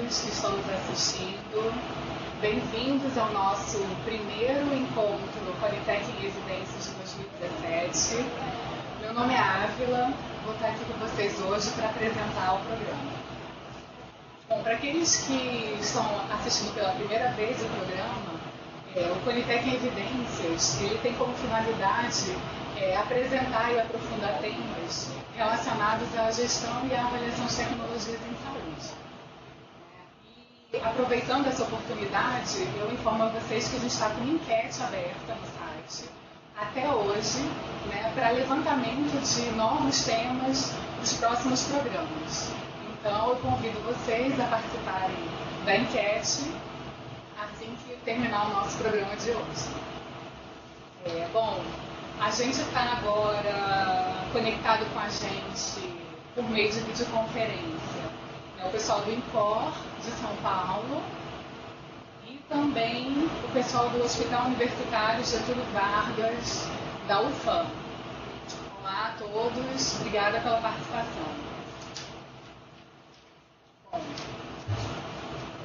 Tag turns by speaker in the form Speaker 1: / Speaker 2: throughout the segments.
Speaker 1: todos que estão nos assistindo. Bem-vindos ao nosso primeiro encontro Conitec em Evidências de 2017. Meu nome é Ávila, vou estar aqui com vocês hoje para apresentar o programa. Bom, para aqueles que estão assistindo pela primeira vez o programa, o Conitec em Evidências ele tem como finalidade apresentar e aprofundar temas relacionados à gestão e à avaliação de tecnologias em saúde. E aproveitando essa oportunidade, eu informo a vocês que a gente está com uma enquete aberta no site até hoje, para levantamento de novos temas dos próximos programas. Então, eu convido vocês a participarem da enquete assim que terminar o nosso programa de hoje. Bom, a gente está agora conectado com a gente por meio de videoconferência. O pessoal do INCOR, de São Paulo, e também o pessoal do Hospital Universitário Getúlio Vargas, da UFAM. Olá a todos, obrigada pela participação. Bom,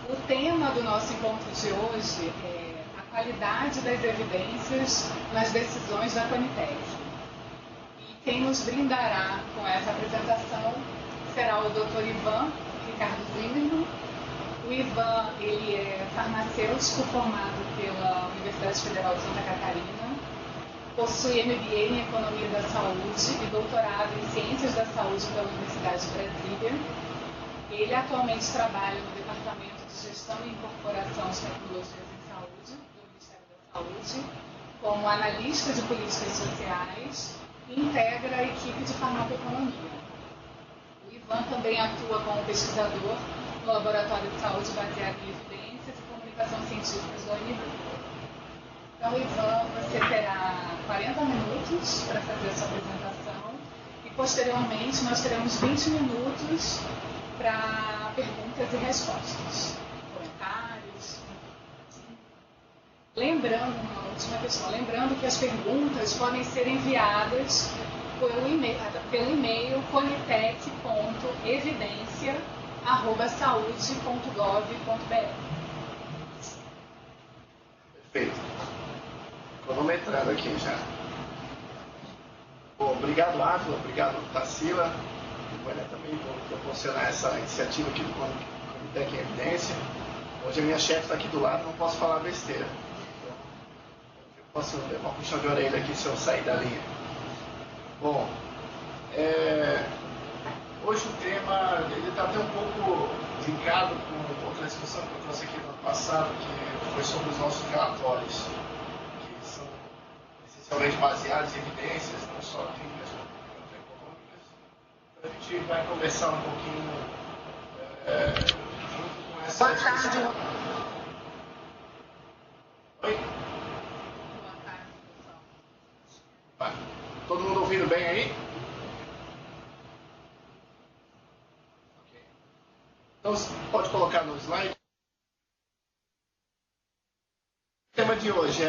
Speaker 1: o tema do nosso encontro de hoje é a qualidade das evidências nas decisões da Conitec. E quem nos brindará com essa apresentação será o Dr. Ivan Ricardo Zimmermann. O Ivan ele é farmacêutico formado pela Universidade Federal de Santa Catarina, possui MBA em Economia da Saúde e doutorado em Ciências da Saúde pela Universidade de Brasília. Ele atualmente trabalha no Departamento de Gestão e Incorporação de Tecnologias em Saúde, do Ministério da Saúde, como analista de políticas sociais e integra a equipe de farmacoeconomia. O Ivan também atua como pesquisador no Laboratório de Saúde baseado em evidências e comunicação científicas do ONB. Então, Ivan, você terá 40 minutos para fazer a sua apresentação e, posteriormente, nós teremos 20 minutos para perguntas e respostas, comentários. Lembrando, uma última questão, lembrando que as perguntas podem ser enviadas pelo e-mail conitec.evidencia@saude.gov.br.
Speaker 2: Perfeito. Cronometrando aqui já. Bom, obrigado, Ávila, obrigado, Tarsila, e também por proporcionar essa iniciativa aqui do Conitec em Evidência. Hoje a minha chefe está aqui do lado, não posso falar besteira. Então, eu posso levar uma puxão de orelha aqui se eu sair da linha. Bom, hoje o tema está até um pouco ligado com outra discussão que eu trouxe aqui no ano passado, que foi sobre os nossos relatórios, que são essencialmente baseados em evidências, não só clínicas, como econômicas. Então a gente vai conversar um pouquinho junto com essa discussão. Oi? Todo mundo ouvindo bem aí? Ok. Então, pode colocar no slide. O tema de hoje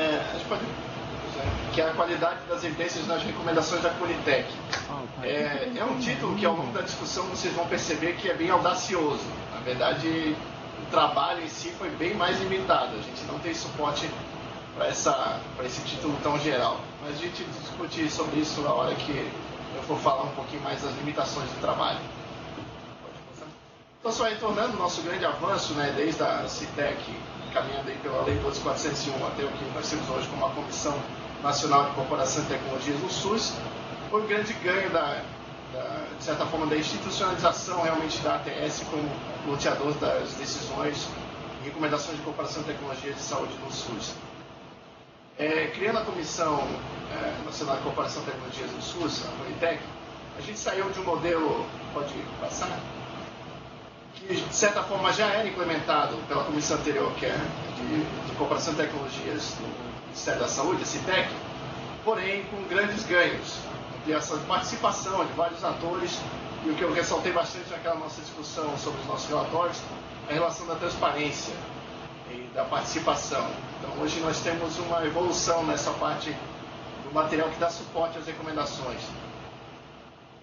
Speaker 2: que é a qualidade das evidências nas recomendações da Conitec. É um título que, ao longo da discussão, vocês vão perceber que é bem audacioso. Na verdade, o trabalho em si foi bem mais limitado. A gente não tem suporte para esse título tão geral. Mas a gente discute sobre isso na hora que eu for falar um pouquinho mais das limitações do trabalho. Então, só retornando o nosso grande avanço, desde a CITEC, caminhando aí pela Lei 12.401 até o que nós temos hoje como a Comissão Nacional de Incorporação de Tecnologias no SUS, foi um grande ganho, de certa forma, da institucionalização realmente da ATS como loteador das decisões e recomendações de incorporação de tecnologias de saúde no SUS. Criando a Comissão Nacional de Incorporação de Tecnologias no SUS, a Conitec, a gente saiu de um modelo, pode passar, que de certa forma já era implementado pela comissão anterior, que é de Incorporação de Tecnologias do Ministério da Saúde, a CITEC, porém com grandes ganhos, ampliação de participação de vários atores, e o que eu ressaltei bastante naquela nossa discussão sobre os nossos relatórios, é a relação da transparência e da participação. Então, hoje nós temos uma evolução nessa parte do material que dá suporte às recomendações.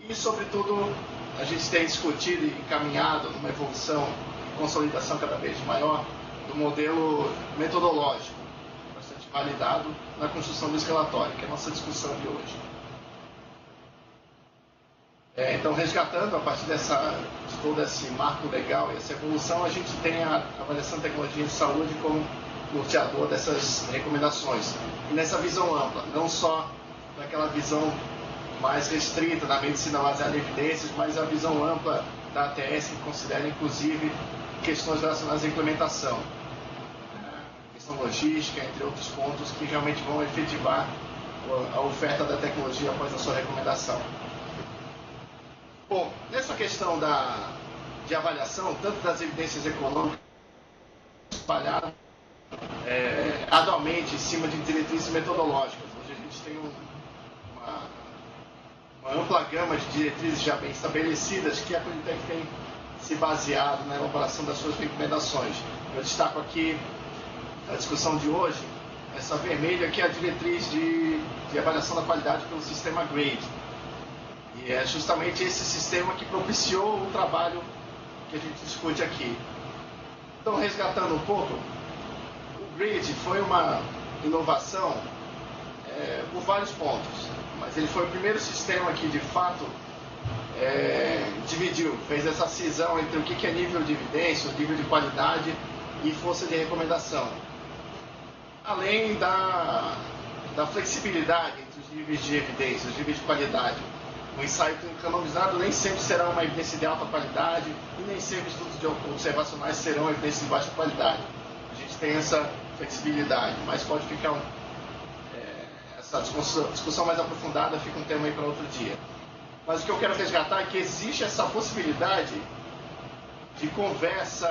Speaker 2: E, sobretudo, a gente tem discutido e caminhado numa evolução consolidação cada vez maior do modelo metodológico, bastante validado na construção desse relatório, que é a nossa discussão de hoje. Então, resgatando a partir de todo esse marco legal e essa evolução, a gente tem a avaliação de tecnologia de saúde como norteador dessas recomendações. E nessa visão ampla, não só naquela visão mais restrita da medicina baseada em evidências, mas a visão ampla da ATS, que considera inclusive questões relacionadas à implementação, questão logística, entre outros pontos que realmente vão efetivar a oferta da tecnologia após a sua recomendação. Bom, nessa questão de avaliação, tanto das evidências econômicas espalhadas anualmente em cima de diretrizes metodológicas. Hoje a gente tem uma ampla gama de diretrizes já bem estabelecidas que a Qualitec tem se baseado na elaboração das suas recomendações. Eu destaco aqui na discussão de hoje essa vermelha, que é a diretriz de avaliação da qualidade pelo sistema GRADE. E é justamente esse sistema que propiciou o trabalho que a gente discute aqui. Então, resgatando um pouco, o GRADE foi uma inovação por vários pontos, mas ele foi o primeiro sistema que, de fato, dividiu, fez essa cisão entre o que é nível de evidência, o nível de qualidade e força de recomendação. Além da flexibilidade entre os níveis de evidência, os níveis de qualidade. O ensaio randomizado nem sempre será uma evidência de alta qualidade e nem sempre estudos observacionais serão evidências de baixa qualidade. A gente tem essa flexibilidade, mas pode ficar essa discussão mais aprofundada, fica um tema aí para outro dia. Mas o que eu quero resgatar é que existe essa possibilidade de conversa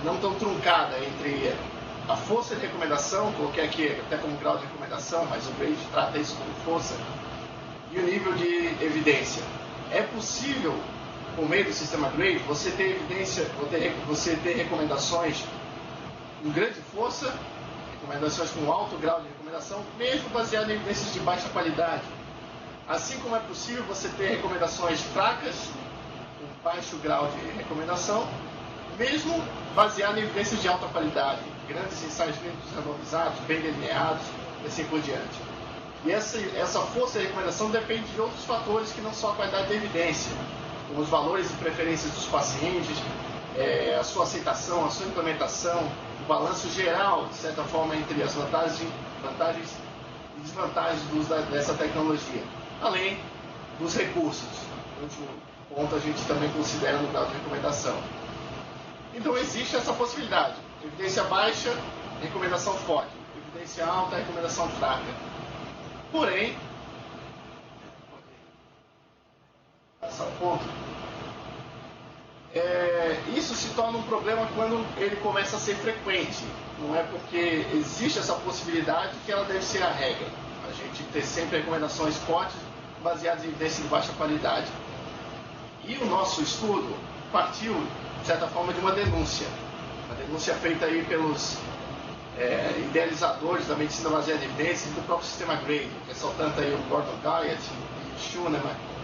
Speaker 2: não tão truncada entre a força de recomendação, coloquei aqui até como grau de recomendação, mas o GRADE trata isso como força, e o nível de evidência. É possível, por meio do sistema GRADE, você ter evidência, você ter recomendações com grande força, recomendações com alto grau de recomendação, mesmo baseado em evidências de baixa qualidade. Assim como é possível você ter recomendações fracas, com baixo grau de recomendação, mesmo baseado em evidências de alta qualidade, grandes ensaios clínicos randomizados, bem delineados, e assim por diante. E essa força de recomendação depende de outros fatores que não só a qualidade da evidência, como os valores e preferências dos pacientes, a sua aceitação, a sua implementação, o balanço geral, de certa forma, entre as vantagens e desvantagens do uso dessa tecnologia, além dos recursos. No último ponto, a gente também considera no grau de recomendação. Então, existe essa possibilidade. Evidência baixa, recomendação forte. Evidência alta, recomendação fraca. Porém, passar o ponto, isso se torna um problema quando ele começa a ser frequente. Não é porque existe essa possibilidade que ela deve ser a regra. A gente ter sempre recomendações fortes baseadas em evidência de baixa qualidade. E o nosso estudo partiu, de certa forma, de uma denúncia. Uma denúncia feita aí pelos idealizadores da medicina baseada em evidências e do próprio sistema GRADE, ressaltando aí o Gordon Guyatt,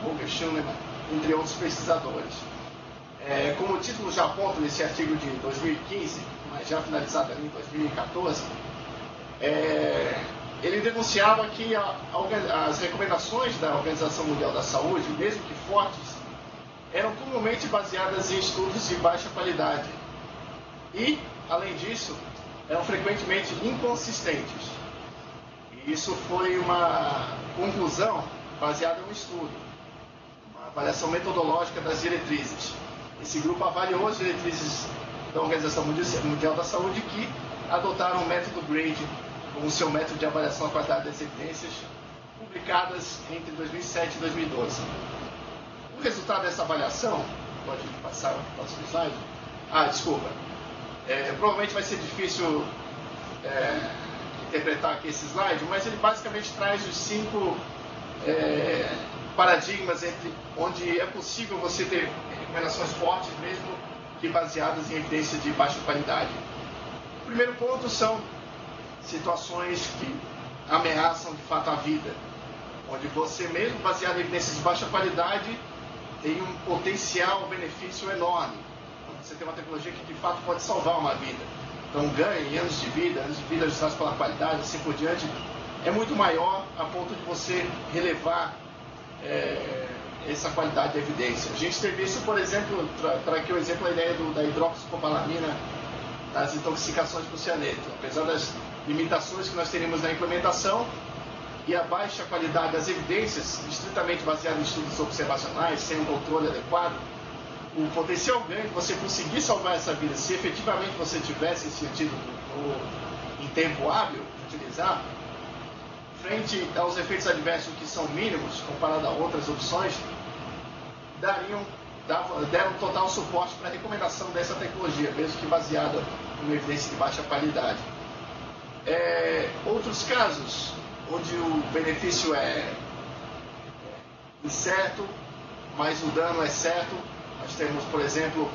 Speaker 2: Roger Schuneman, entre outros pesquisadores. Como o título já aponta nesse artigo de 2015, mas já finalizado ali em 2014, ele denunciava que as recomendações da Organização Mundial da Saúde, mesmo que fortes, eram comumente baseadas em estudos de baixa qualidade e, além disso, eram frequentemente inconsistentes. E isso foi uma conclusão baseada no estudo, uma avaliação metodológica das diretrizes. Esse grupo avaliou as diretrizes da Organização Mundial da Saúde que adotaram o método GRADE como seu método de avaliação da qualidade das evidências, publicadas entre 2007 e 2012. O resultado dessa avaliação, pode passar o próximo slide? Desculpa. Provavelmente vai ser difícil interpretar aqui esse slide, mas ele basicamente traz os 5 paradigmas onde é possível você ter recomendações fortes, mesmo que baseadas em evidência de baixa qualidade. O primeiro ponto são situações que ameaçam de fato a vida, onde você, mesmo baseado em evidências de baixa qualidade, tem um potencial benefício enorme. você tem uma tecnologia que de fato pode salvar uma vida. Então, um ganho em anos de vida ajustados pela qualidade, assim por diante, é muito maior a ponto de você relevar essa qualidade de evidência. A gente teve isso, por exemplo, para aqui o exemplo, a ideia da hidroxicobalamina das intoxicações por cianeto. Apesar das limitações que nós teríamos na implementação e a baixa qualidade das evidências, estritamente baseadas em estudos observacionais, sem um controle adequado, o potencial ganho de você conseguir salvar essa vida, se efetivamente você tivesse esse sentido em tempo hábil de utilizar, frente aos efeitos adversos que são mínimos, comparado a outras opções, deram total suporte para a recomendação dessa tecnologia, mesmo que baseada em uma evidência de baixa qualidade. Outros casos, onde o benefício é incerto, mas o dano é certo, nós temos, por exemplo,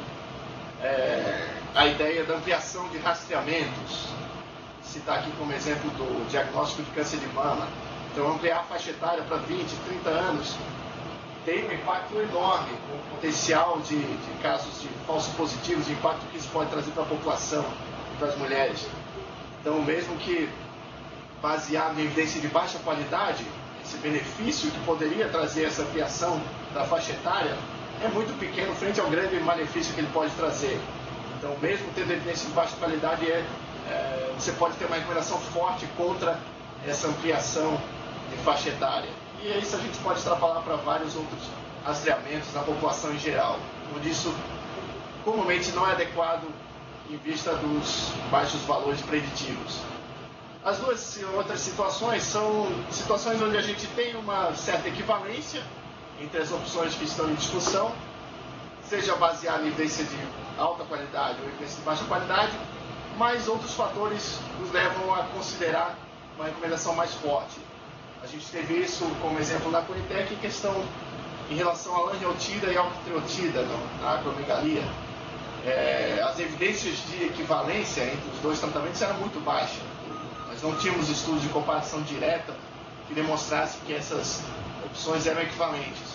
Speaker 2: a ideia da ampliação de rastreamentos. Citar aqui como exemplo do diagnóstico de câncer de mama. Então, ampliar a faixa etária para 20, 30 anos tem um impacto enorme, com o potencial de casos de falsos positivos, de impacto que isso pode trazer para a população e para as mulheres. Então, mesmo que baseado em evidência de baixa qualidade, esse benefício que poderia trazer essa ampliação da faixa etária é muito pequeno frente ao grande malefício que ele pode trazer. Então, mesmo tendo evidência de baixa qualidade, você pode ter uma recomendação forte contra essa ampliação de faixa etária. E isso a gente pode extrapolar para vários outros rastreamentos na população em geral, onde isso comumente não é adequado em vista dos baixos valores preditivos. As duas outras situações são situações onde a gente tem uma certa equivalência entre as opções que estão em discussão, seja baseada em evidência de alta qualidade ou evidência de baixa qualidade, mas outros fatores nos levam a considerar uma recomendação mais forte. A gente teve isso como exemplo na Conitec, em questão em relação à lanreotida e alquitreotida na acromegalia. As evidências de equivalência entre os dois tratamentos eram muito baixas. Nós não tínhamos estudos de comparação direta que demonstrassem que essas opções eram equivalentes.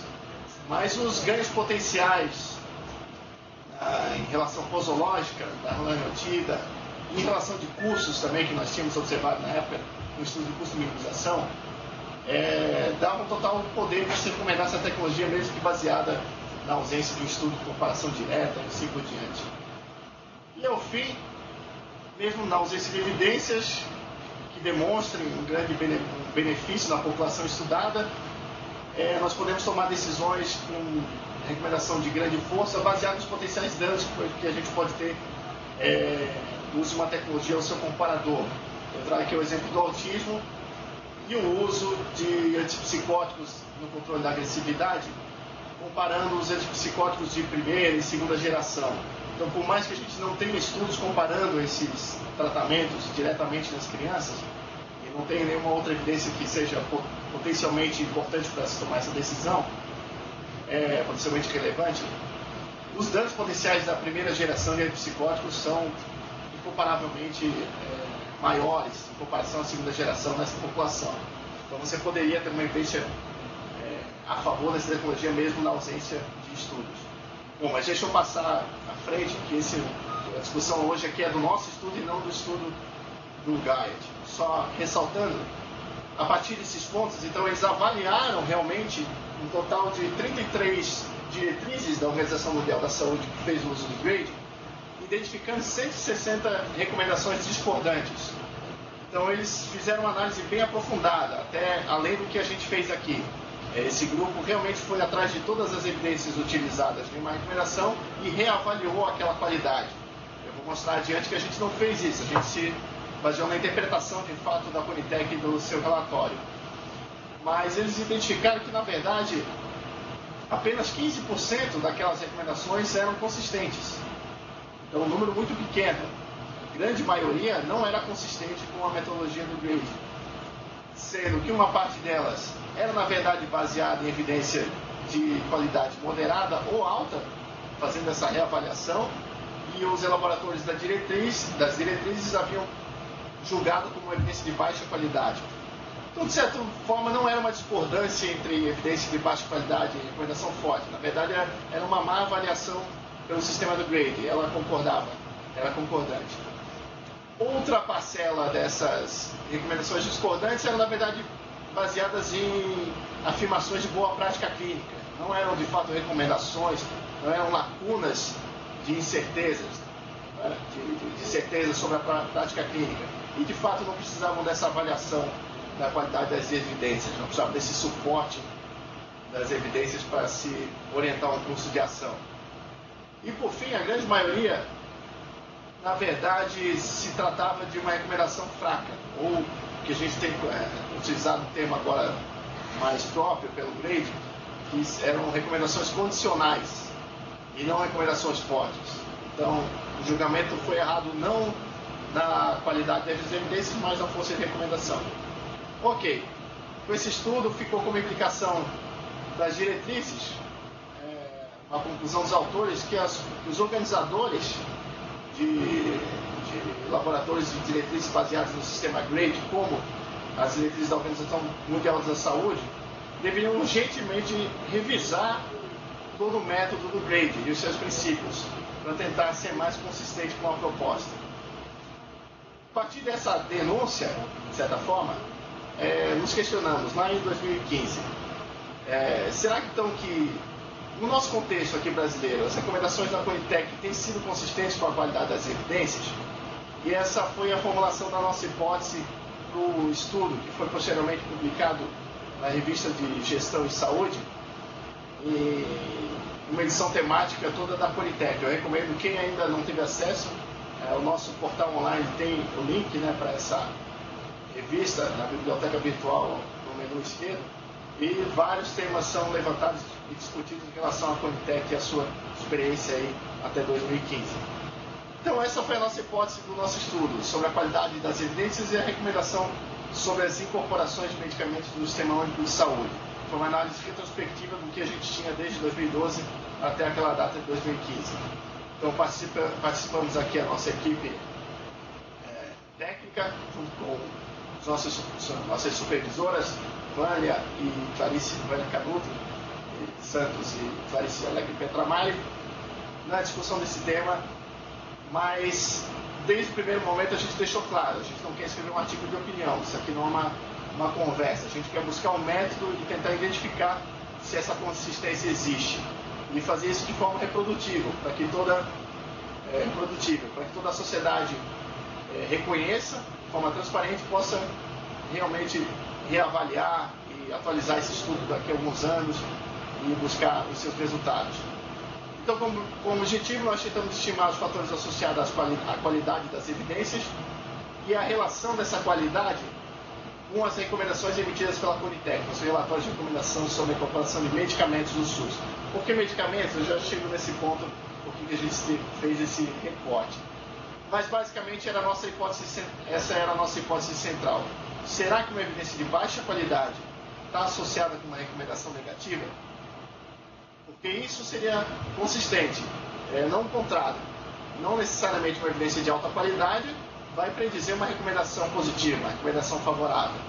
Speaker 2: Mas os ganhos potenciais em relação posológica da lanreotida, em relação de custos também, que nós tínhamos observado na época, no estudo de custo-minimização, dava um total poder de se recomendar essa tecnologia, mesmo que baseada na ausência de um estudo de comparação direta e assim por diante. E ao fim, mesmo na ausência de evidências que demonstrem um grande benefício na população estudada, nós podemos tomar decisões com recomendação de grande força, baseado nos potenciais danos que a gente pode ter no uso de uma tecnologia ao seu comparador. Eu trago aqui o exemplo do autismo e o uso de antipsicóticos no controle da agressividade, comparando os antipsicóticos de primeira e segunda geração. Então, por mais que a gente não tenha estudos comparando esses tratamentos diretamente nas crianças, e não tenha nenhuma outra evidência que seja potencialmente importante para se tomar essa decisão, potencialmente relevante, os danos potenciais da primeira geração de antipsicóticos são incomparavelmente maiores em comparação à segunda geração nessa população. Então você poderia ter uma evidência a favor dessa tecnologia mesmo na ausência de estudos. Bom, mas deixa eu passar à frente, que a discussão hoje aqui é do nosso estudo e não do estudo do Guyot. Só ressaltando, a partir desses pontos, então eles avaliaram realmente um total de 33 diretrizes da Organização Mundial da Saúde que fez o uso do GRADE, identificando 160 recomendações discordantes. Então eles fizeram uma análise bem aprofundada, até além do que a gente fez aqui. Esse grupo realmente foi atrás de todas as evidências utilizadas em uma recomendação e reavaliou aquela qualidade. Eu vou mostrar adiante que a gente não fez isso, a gente se baseou na interpretação de fato da Conitec do seu relatório. Mas eles identificaram que, na verdade, apenas 15% daquelas recomendações eram consistentes. Então, um número muito pequeno. A grande maioria não era consistente com a metodologia do GRADE, sendo que uma parte delas era, na verdade, baseada em evidência de qualidade moderada ou alta, fazendo essa reavaliação, e os elaboradores das diretrizes haviam julgado como evidência de baixa qualidade. Então, de certa forma, não era uma discordância entre evidência de baixa qualidade e recomendação forte. Na verdade, era uma má avaliação pelo sistema do Grady, ela concordava, era concordante. Outra parcela dessas recomendações discordantes eram, na verdade, baseadas em afirmações de boa prática clínica. Não eram, de fato, recomendações, não eram lacunas de incertezas, né? de certeza sobre a prática clínica. E, de fato, não precisavam dessa avaliação da qualidade das evidências, não precisavam desse suporte das evidências para se orientar um curso de ação. E, por fim, a grande maioria, na verdade, se tratava de uma recomendação fraca, ou que a gente tem utilizado um termo agora mais próprio pelo Grady, que eram recomendações condicionais e não recomendações fortes. Então, o julgamento foi errado não na qualidade das evidências, mas na força de recomendação. Ok, com esse estudo ficou como implicação das diretrizes, uma conclusão dos autores, que os organizadores de laboratórios de diretrizes baseados no sistema Grady, como as diretrizes da Organização Mundial da Saúde, deveriam urgentemente revisar todo o método do Grady e os seus princípios, para tentar ser mais consistente com a proposta. A partir dessa denúncia, de certa forma, nos questionamos, lá em 2015, será que então que, no nosso contexto aqui brasileiro, as recomendações da Conitec têm sido consistentes com a qualidade das evidências? E essa foi a formulação da nossa hipótese para o estudo, que foi posteriormente publicado na revista de Gestão e Saúde, e uma edição temática toda da Conitec. Eu recomendo, quem ainda não teve acesso, o nosso portal online tem o link, né, para essa revista na biblioteca virtual no menu esquerdo, e vários temas são levantados e discutidos em relação à Conitec e a sua experiência aí até 2015. Então essa foi a nossa hipótese do nosso estudo, sobre a qualidade das evidências e a recomendação sobre as incorporações de medicamentos do Sistema Único de Saúde. Foi uma análise retrospectiva do que a gente tinha desde 2012 até aquela data de 2015. Então participamos aqui a nossa equipe técnica, junto com nossas supervisoras, Vânia e Clarice, Vânia Canuto Santos e Clarice Alegre Petramari, na discussão desse tema, mas desde o primeiro momento a gente deixou claro, a gente não quer escrever um artigo de opinião, isso aqui não é uma conversa, a gente quer buscar um método e tentar identificar se essa consistência existe, e fazer isso de forma reprodutível, para que toda a sociedade reconheça, de forma transparente, possa realmente reavaliar e atualizar esse estudo daqui a alguns anos e buscar os seus resultados. Então, como objetivo, nós tentamos estimar os fatores associados à qualidade das evidências e a relação dessa qualidade com as recomendações emitidas pela Conitec, os relatórios de recomendação sobre a incorporação de medicamentos no SUS. Por que medicamentos? Eu já chego nesse ponto, porque a gente fez esse recorte. Mas, basicamente, essa era a nossa hipótese central. Será que uma evidência de baixa qualidade está associada com uma recomendação negativa? Porque isso seria consistente, não o contrário. Não necessariamente uma evidência de alta qualidade vai predizer uma recomendação positiva, uma recomendação favorável.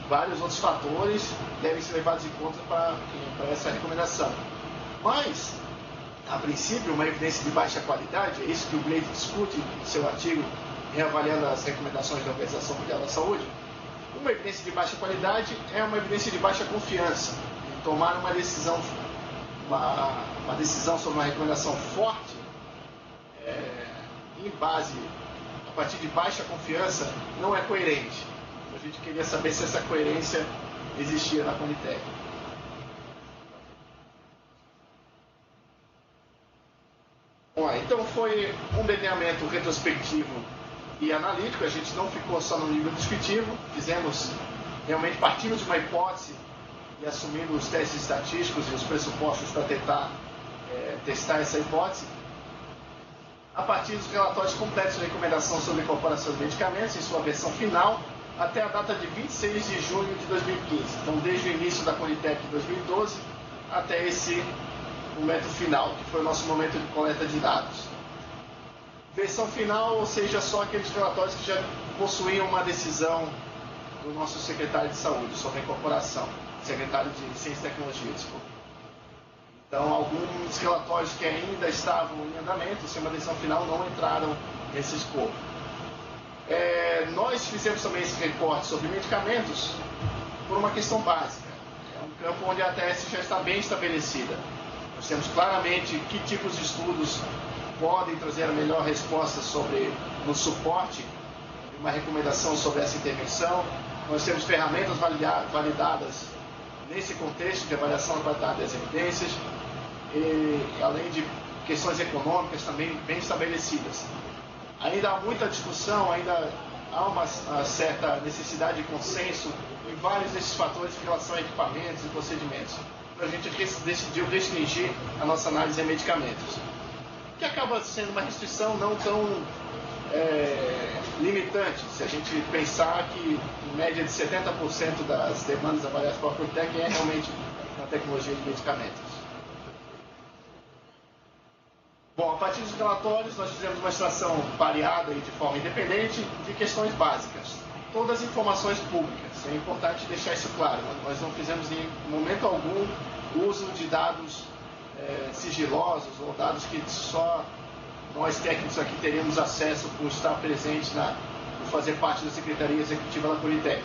Speaker 2: Vários outros fatores devem ser levados em conta para essa recomendação. Mas, a princípio, uma evidência de baixa qualidade, é isso que o Grady discute em seu artigo, reavaliando as recomendações da Organização Mundial da Saúde. Uma evidência de baixa qualidade é uma evidência de baixa confiança. E tomar uma decisão sobre uma recomendação forte, a partir de baixa confiança, não é coerente. A gente queria saber se essa coerência existia na Conitec. Bom, então foi um delineamento retrospectivo e analítico. A gente não ficou só no nível descritivo, realmente partimos de uma hipótese e assumindo os testes estatísticos e os pressupostos para tentar testar essa hipótese, a partir dos relatórios completos de recomendação sobre incorporação de medicamentos em sua versão final, até a data de 26 de junho de 2015. Então, desde o início da Conitec de 2012 até esse momento final, que foi o nosso momento de coleta de dados. Versão final, ou seja, só aqueles relatórios que já possuíam uma decisão do nosso secretário de saúde sobre a incorporação, secretário de Ciência e Tecnologia, desculpa. Então, alguns relatórios que ainda estavam em andamento, sem uma decisão final, não entraram nesse escopo. Nós fizemos também esse recorte sobre medicamentos por uma questão básica. É um campo onde a ATS já está bem estabelecida. Nós temos claramente que tipos de estudos podem trazer a melhor resposta sobre no suporte, uma recomendação sobre essa intervenção. Nós temos ferramentas validadas nesse contexto de avaliação da qualidade das evidências, e além de questões econômicas também bem estabelecidas. Ainda há muita discussão, ainda há uma certa necessidade de consenso em vários desses fatores em relação a equipamentos e procedimentos. Então a gente decidiu restringir a nossa análise a medicamentos, que acaba sendo uma restrição não tão limitante, se a gente pensar que em média de 70% das demandas avaliadas pela Politec é realmente na tecnologia de medicamentos. Bom, a partir dos relatórios nós fizemos uma extração variada e de forma independente de questões básicas, todas as informações públicas, é importante deixar isso claro, nós não fizemos em momento algum uso de dados sigilosos ou dados que só nós técnicos aqui teremos acesso por estar presente, por fazer parte da Secretaria Executiva da Politec.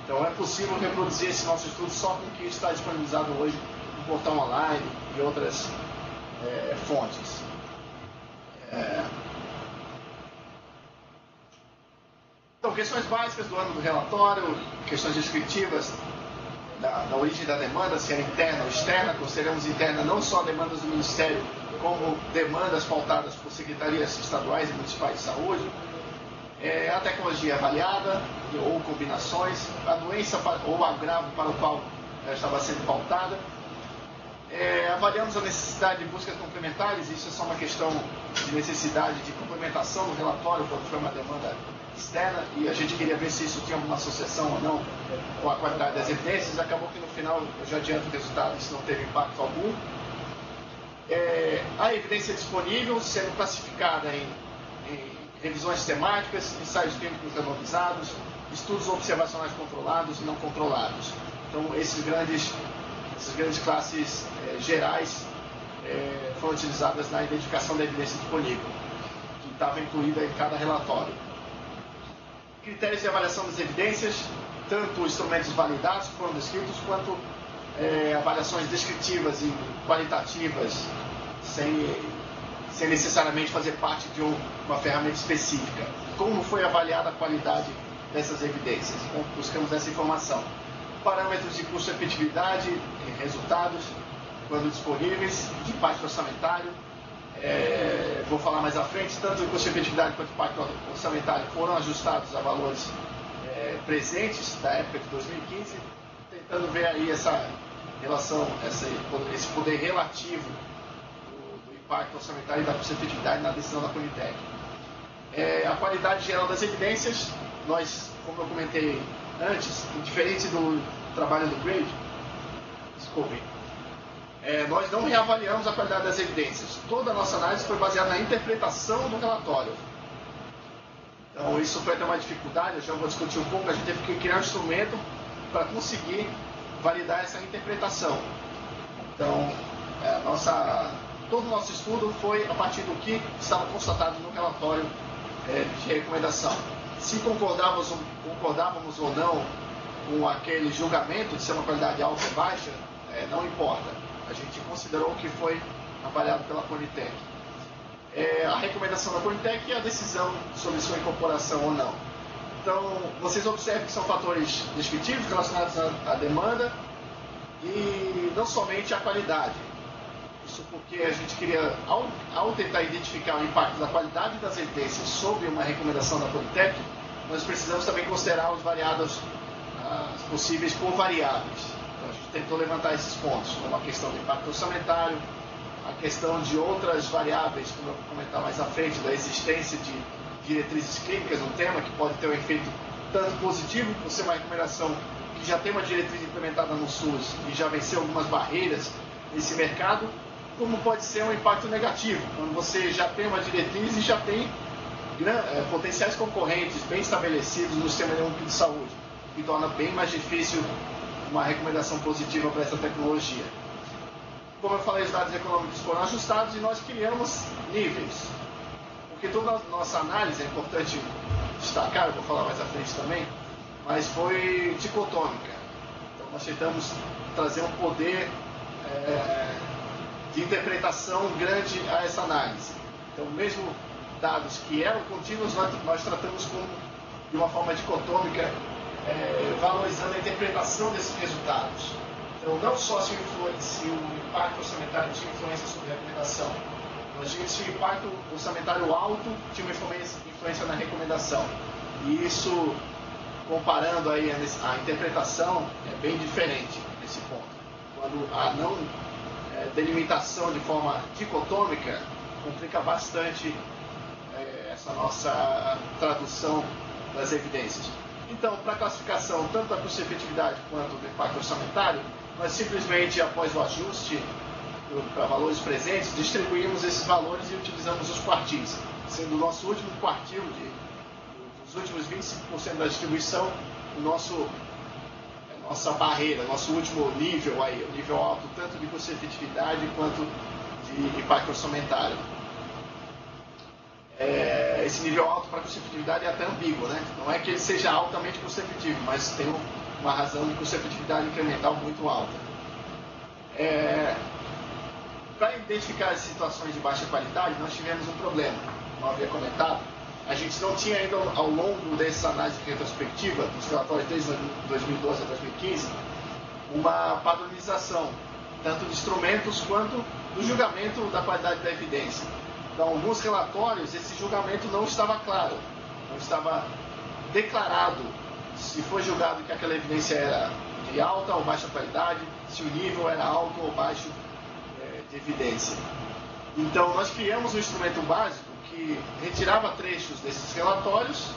Speaker 2: Então é possível reproduzir esse nosso estudo só com o que está disponibilizado hoje no portal online e outras fontes. Então, questões básicas do ano do relatório, questões descritivas da origem da demanda, se era interna ou externa. Consideramos interna não só demandas do Ministério, como demandas pautadas por secretarias estaduais e municipais de saúde, a tecnologia avaliada ou combinações, a doença ou agravo para o qual estava sendo pautada. Avaliamos a necessidade de buscas complementares, isso é só uma questão de necessidade de complementação no relatório, quando foi uma demanda externa, e a gente queria ver se isso tinha alguma associação ou não com a qualidade das evidências. Acabou que no final, eu já adianto o resultado, isso não teve impacto algum. A evidência disponível sendo classificada em revisões temáticas, ensaios clínicos randomizados, estudos observacionais controlados e não controlados. Então, essas grandes classes gerais foram utilizadas na identificação da evidência disponível, que estava incluída em cada relatório. Critérios de avaliação das evidências, tanto instrumentos validados que foram descritos, quanto avaliações descritivas e qualitativas, sem necessariamente fazer parte de uma ferramenta específica. Como foi avaliada a qualidade dessas evidências? Então, buscamos essa informação. Parâmetros de custo-efetividade, resultados, quando disponíveis, de impacto orçamentário. Vou falar mais à frente, tanto o custo-efetividade quanto o impacto orçamentário foram ajustados a valores presentes da época de 2015, tentando ver aí essa relação, esse poder relativo do impacto orçamentário e da custo-efetividade na decisão da Politec. A qualidade geral das evidências, nós, como eu comentei antes, diferente do trabalho do Grade, nós não reavaliamos a qualidade das evidências. Toda a nossa análise foi baseada na interpretação do relatório. Então, isso foi até uma dificuldade, eu já vou discutir um pouco. A gente teve que criar um instrumento para conseguir validar essa interpretação. Então, todo o nosso estudo foi a partir do que estava constatado no relatório de recomendação. Se concordávamos ou não com aquele julgamento de ser uma qualidade alta ou baixa, não importa. A gente considerou o que foi avaliado pela Politec. A recomendação da Politec é a decisão sobre sua incorporação ou não. Então, vocês observam que são fatores descritivos relacionados à demanda e não somente à qualidade. Isso porque a gente queria, ao tentar identificar o impacto da qualidade das evidências sobre uma recomendação da Politec, nós precisamos também considerar os variados possíveis covariáveis. Então, a gente tentou levantar esses pontos, como a questão do impacto orçamentário, a questão de outras variáveis, como eu vou comentar mais à frente, da existência de diretrizes clínicas no tema, que pode ter um efeito tanto positivo, por ser uma recomendação que já tem uma diretriz implementada no SUS e já venceu algumas barreiras nesse mercado, como pode ser um impacto negativo, quando você já tem uma diretriz e já tem potenciais concorrentes bem estabelecidos no sistema único de saúde, que torna bem mais difícil uma recomendação positiva para essa tecnologia. como eu falei, os dados econômicos foram ajustados e nós criamos níveis. Porque toda a nossa análise, é importante destacar, eu vou falar mais à frente também, mas foi dicotômica. Então nós tentamos trazer um poder de interpretação grande a essa análise. Então, mesmo dados que eram contínuos, nós tratamos de uma forma dicotômica, valorizando a interpretação desses resultados. Então, não só se o impacto orçamentário tinha influência sobre a recomendação, nós vimos que o impacto orçamentário alto tinha uma influência na recomendação. E isso, comparando aí a interpretação, é bem diferente nesse ponto. Quando a não delimitação de forma dicotômica complica bastante essa nossa tradução das evidências. Então, para a classificação tanto da custo-efetividade quanto do impacto orçamentário, nós simplesmente, após o ajuste para valores presentes, distribuímos esses valores e utilizamos os quartis, sendo o nosso último quartil, dos últimos 25% da distribuição, nossa barreira, nosso último nível aí, o nível alto tanto de custo-efetividade quanto de impacto orçamentário. Esse nível alto para custo-efetividade é até ambíguo, né? Não é que ele seja altamente custo-efetivo, mas tem uma razão de custo-efetividade incremental muito alta. Para identificar as situações de baixa qualidade, nós tivemos um problema, como eu havia comentado. A gente não tinha ainda, ao longo dessa análise retrospectiva, dos relatórios desde 2012 a 2015, uma padronização, tanto de instrumentos quanto do julgamento da qualidade da evidência. Então, alguns relatórios, esse julgamento não estava claro, não estava declarado se foi julgado que aquela evidência era de alta ou baixa qualidade, se o nível era alto ou baixo de evidência. Então, nós criamos um instrumento básico que retirava trechos desses relatórios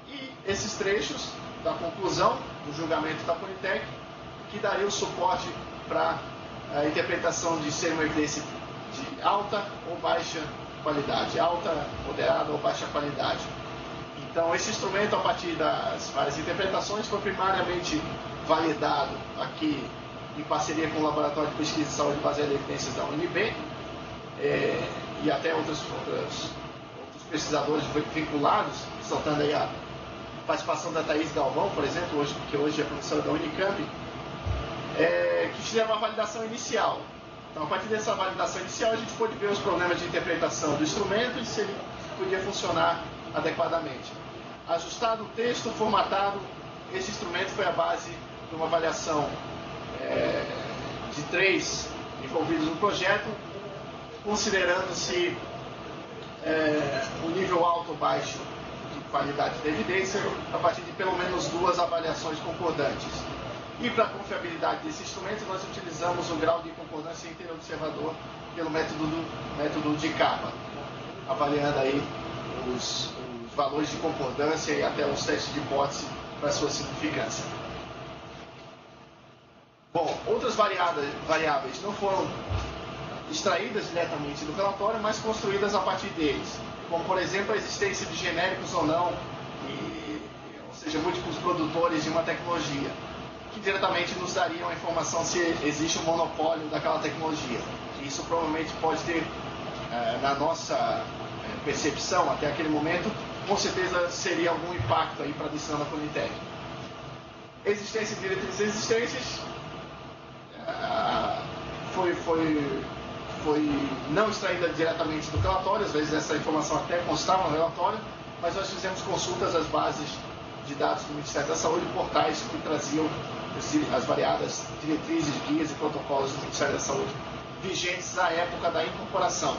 Speaker 2: e esses trechos da conclusão do julgamento da Politec, que daria o suporte para a interpretação de ser uma evidência de alta ou baixa qualidade, alta, moderada ou baixa qualidade. Então, esse instrumento, a partir das várias interpretações, foi primariamente validado aqui em parceria com o Laboratório de Pesquisa de Saúde baseada em evidências da UNB, e até outros pesquisadores vinculados, soltando aí a participação da Thaís Galvão, por exemplo, que hoje é professora da Unicamp, que fizeram uma validação inicial. Então, a partir dessa validação inicial, a gente pôde ver os problemas de interpretação do instrumento e se ele podia funcionar adequadamente. Ajustado o texto, formatado, esse instrumento foi a base de uma avaliação de 3 envolvidos no projeto, considerando-se o nível alto ou baixo de qualidade da evidência, a partir de pelo menos 2 avaliações concordantes. E para a confiabilidade desse instrumento, nós utilizamos o grau de concordância interobservador pelo método de capa, avaliando aí os valores de concordância e até os testes de hipótese para sua significância. Bom, outras variáveis não foram extraídas diretamente do relatório, mas construídas a partir deles, como, por exemplo, a existência de genéricos ou não, ou seja, múltiplos produtores de uma tecnologia, que diretamente nos dariam a informação se existe um monopólio daquela tecnologia. Isso provavelmente pode ter, na nossa percepção até aquele momento, com certeza seria algum impacto aí para a decisão da Politec. Existência de diretrizes existências foi não extraída diretamente do relatório, às vezes essa informação até constava no relatório, mas nós fizemos consultas às bases de dados do Ministério da Saúde e portais que traziam as variadas diretrizes, guias e protocolos do Ministério da Saúde vigentes à época da incorporação.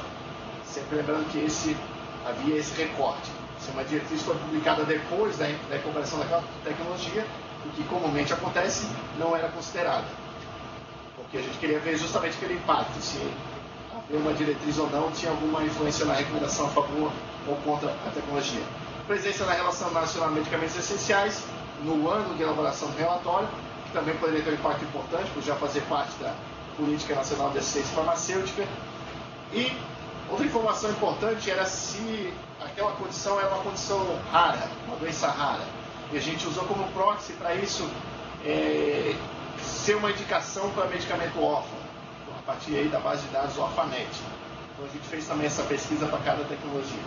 Speaker 2: Sempre lembrando que havia esse recorte. Se uma diretriz foi publicada depois da incorporação daquela tecnologia, o que comumente acontece, não era considerado. Porque a gente queria ver justamente aquele impacto, se haver uma diretriz ou não tinha alguma influência na recomendação a favor ou contra a tecnologia. Presença na Relação Nacional de Medicamentos Essenciais, no ano de elaboração do relatório, que também poderia ter um impacto importante, por já fazer parte da Política Nacional de Assistência Farmacêutica. E outra informação importante era se aquela condição era uma condição rara, uma doença rara. E a gente usou como proxy para isso ser uma indicação para medicamento órfão. A partir aí da base de dados Orphanet. Então a gente fez também essa pesquisa para cada tecnologia.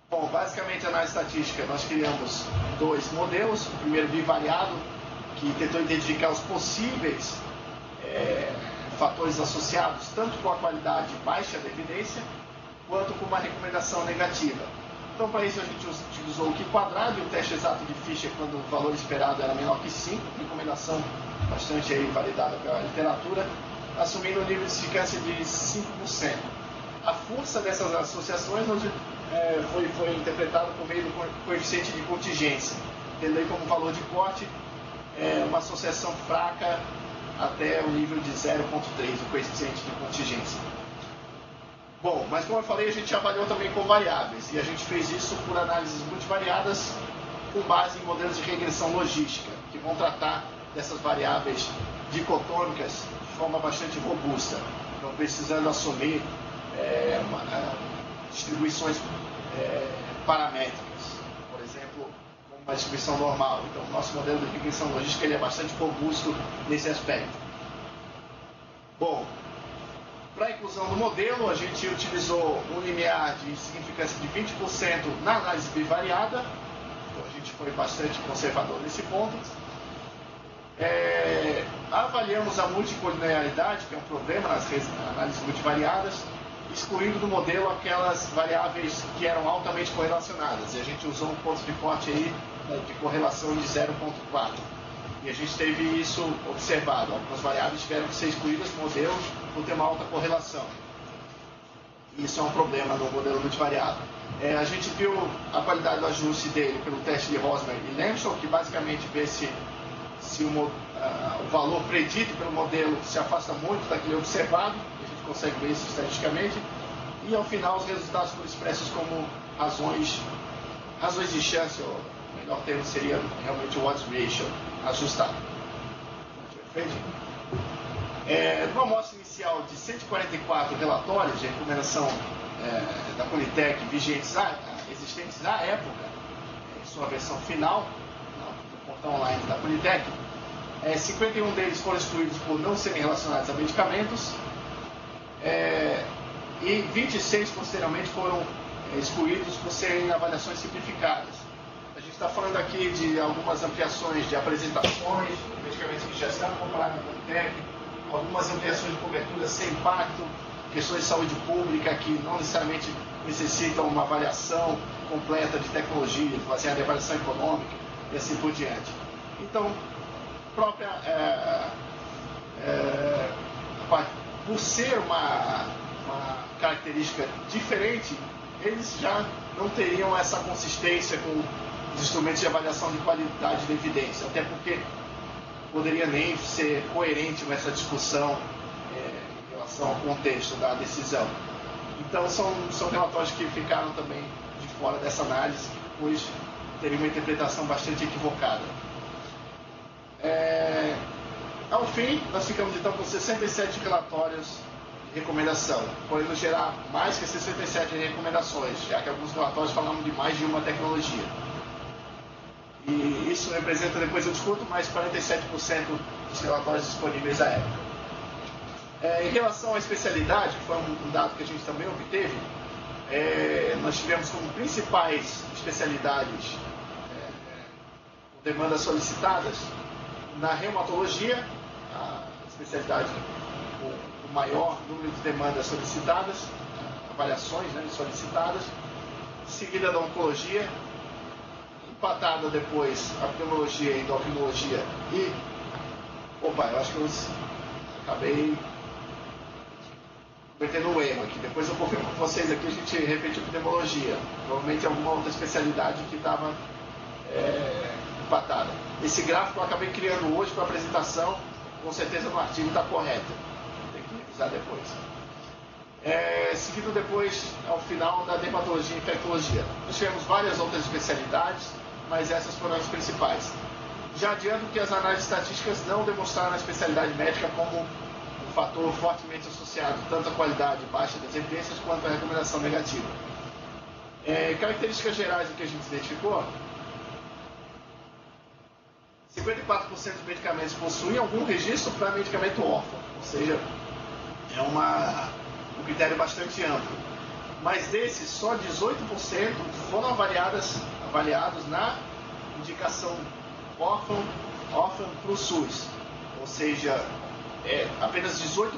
Speaker 2: Bom, basicamente, a análise estatística, nós criamos 2 modelos. O primeiro bivariado, que tentou identificar os possíveis fatores associados tanto com a qualidade baixa da evidência, quanto com uma recomendação negativa. Então, para isso, a gente utilizou o Q² e o teste exato de Fisher quando o valor esperado era menor que 5, recomendação bastante aí validada pela literatura, assumindo um nível de significância de 5%. A força dessas associações foi interpretada por meio do coeficiente de contingência, tendo aí como valor de corte uma associação fraca até o nível de 0,3, o coeficiente de contingência. Bom, mas como eu falei, a gente avaliou também com variáveis, e a gente fez isso por análises multivariadas com base em modelos de regressão logística, que vão tratar dessas variáveis dicotômicas de forma bastante robusta, não precisando assumir distribuições paramétricas, por exemplo, como uma distribuição normal. Então, o nosso modelo de regressão logística ele é bastante robusto nesse aspecto. Bom, para a inclusão do modelo, a gente utilizou um limiar de significância de 20% na análise bivariada. Então, a gente foi bastante conservador nesse ponto. Avaliamos a multicolinearidade, que é um problema nas análises multivariadas, excluindo do modelo aquelas variáveis que eram altamente correlacionadas. E a gente usou um ponto de corte aí, de correlação de 0,4. E a gente teve isso observado. Algumas variáveis tiveram que ser excluídas do modelo por ter uma alta correlação. E isso é um problema no modelo multivariado. A gente viu a qualidade do ajuste dele pelo teste de Rosmer e Lemchel, que basicamente vê se o valor predito pelo modelo se afasta muito daquele observado. A gente consegue ver isso estatisticamente. E ao final os resultados foram expressos como razões de chance, ou o melhor termo seria realmente o odds ratio ajustado. Numa amostra inicial de 144 relatórios de recomendação da Politec existentes à época, em sua versão final, no portal online da Politec, 51 deles foram excluídos por não serem relacionados a medicamentos, e 26 posteriormente foram excluídos por serem avaliações simplificadas. A gente está falando aqui de algumas ampliações de apresentações, medicamentos que já estão comparados na Politec, algumas ampliações de cobertura sem impacto, questões de saúde pública que não necessariamente necessitam uma avaliação completa de tecnologia, baseada em avaliação econômica e assim por diante. Então, por ser uma característica diferente, eles já não teriam essa consistência com os instrumentos de avaliação de qualidade da evidência, até porque poderia nem ser coerente com essa discussão em relação ao contexto da decisão. Então, são relatórios que ficaram também de fora dessa análise, pois teriam uma interpretação bastante equivocada. Ao fim, nós ficamos então com 67 relatórios de recomendação, podendo gerar mais que 67 recomendações, já que alguns relatórios falavam de mais de uma tecnologia. E isso representa, depois eu discuto, mais 47% dos relatórios disponíveis à época. Em relação à especialidade, que foi um dado que a gente também obteve, nós tivemos como principais especialidades com demandas solicitadas na reumatologia, a especialidade com o maior número de demandas solicitadas, avaliações solicitadas, seguida da oncologia, empatada depois a pneumologia, endocrinologia e... Opa, eu acho que eu acabei cometendo um erro aqui. Depois eu confirmo com vocês aqui, a gente repetiu pneumologia. Provavelmente alguma outra especialidade que estava empatada. Esse gráfico eu acabei criando hoje para a apresentação, com certeza no artigo está correto. Tem que revisar depois. Seguido depois, ao final, da dermatologia e infectologia. Nós tivemos várias outras especialidades, mas essas foram as principais. Já adianto que as análises estatísticas não demonstraram a especialidade médica como um fator fortemente associado tanto à qualidade baixa das evidências quanto à recomendação negativa. Características gerais do que a gente identificou 54% dos medicamentos possuem algum registro para medicamento órfão, ou seja, é um critério bastante amplo. Mas desses, só 18% foram avaliados na indicação órfã para o SUS. Ou seja, apenas 18%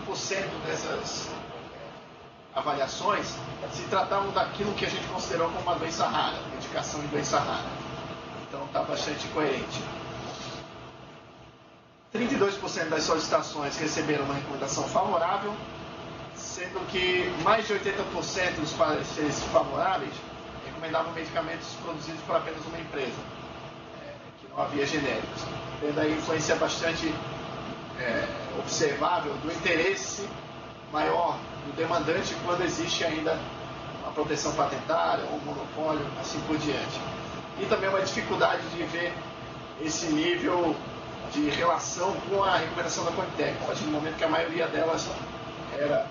Speaker 2: dessas avaliações se tratavam daquilo que a gente considerou como uma doença rara, indicação de doença rara. Então está bastante coerente. 32% das solicitações receberam uma recomendação favorável, sendo que mais de 80% dos pareceres favoráveis recomendavam medicamentos produzidos por apenas uma empresa, que não havia genéricos. Tendo aí influência bastante observável do interesse maior do demandante quando existe ainda uma proteção patentária ou um monopólio, assim por diante. E também uma dificuldade de ver esse nível de relação com a recomendação da Conitec, a partir do momento que a maioria delas era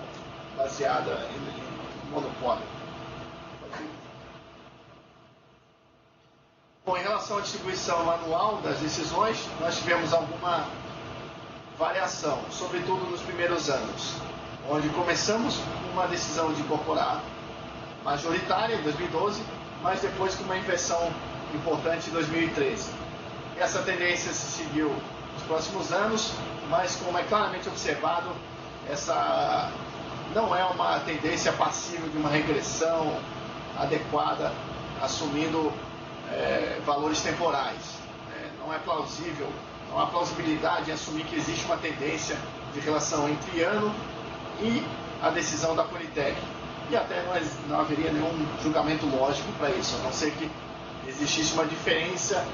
Speaker 2: baseada em monopólio. Bom, em relação à distribuição anual das decisões, nós tivemos alguma variação, sobretudo nos primeiros anos, onde começamos com uma decisão de incorporar majoritária em 2012, mas depois com uma inversão importante em 2013. Essa tendência se seguiu nos próximos anos, mas como é claramente observado, essa não é uma tendência passível de uma regressão adequada, assumindo valores temporais. Não é plausível, não há plausibilidade em assumir que existe uma tendência de relação entre ano e a decisão da Conitec. E até não haveria nenhum julgamento lógico para isso, a não ser que existisse uma diferença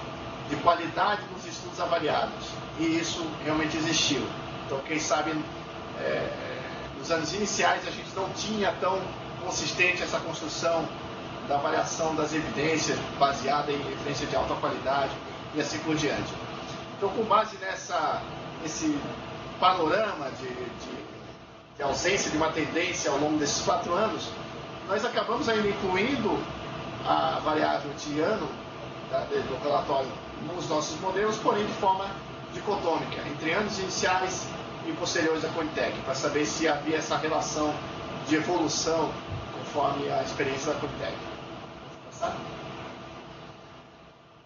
Speaker 2: de qualidade nos estudos avaliados. E isso realmente existiu. Então, quem sabe, nos anos iniciais a gente não tinha tão consistente essa construção da avaliação das evidências baseada em evidência de alta qualidade e assim por diante. Então, com base nesse panorama de ausência de uma tendência ao longo desses 4 anos, nós acabamos ainda incluindo a variável de ano do relatório nos nossos modelos, porém de forma dicotômica, entre anos iniciais e posteriores à Conitec, para saber se havia essa relação de evolução conforme a experiência da Conitec.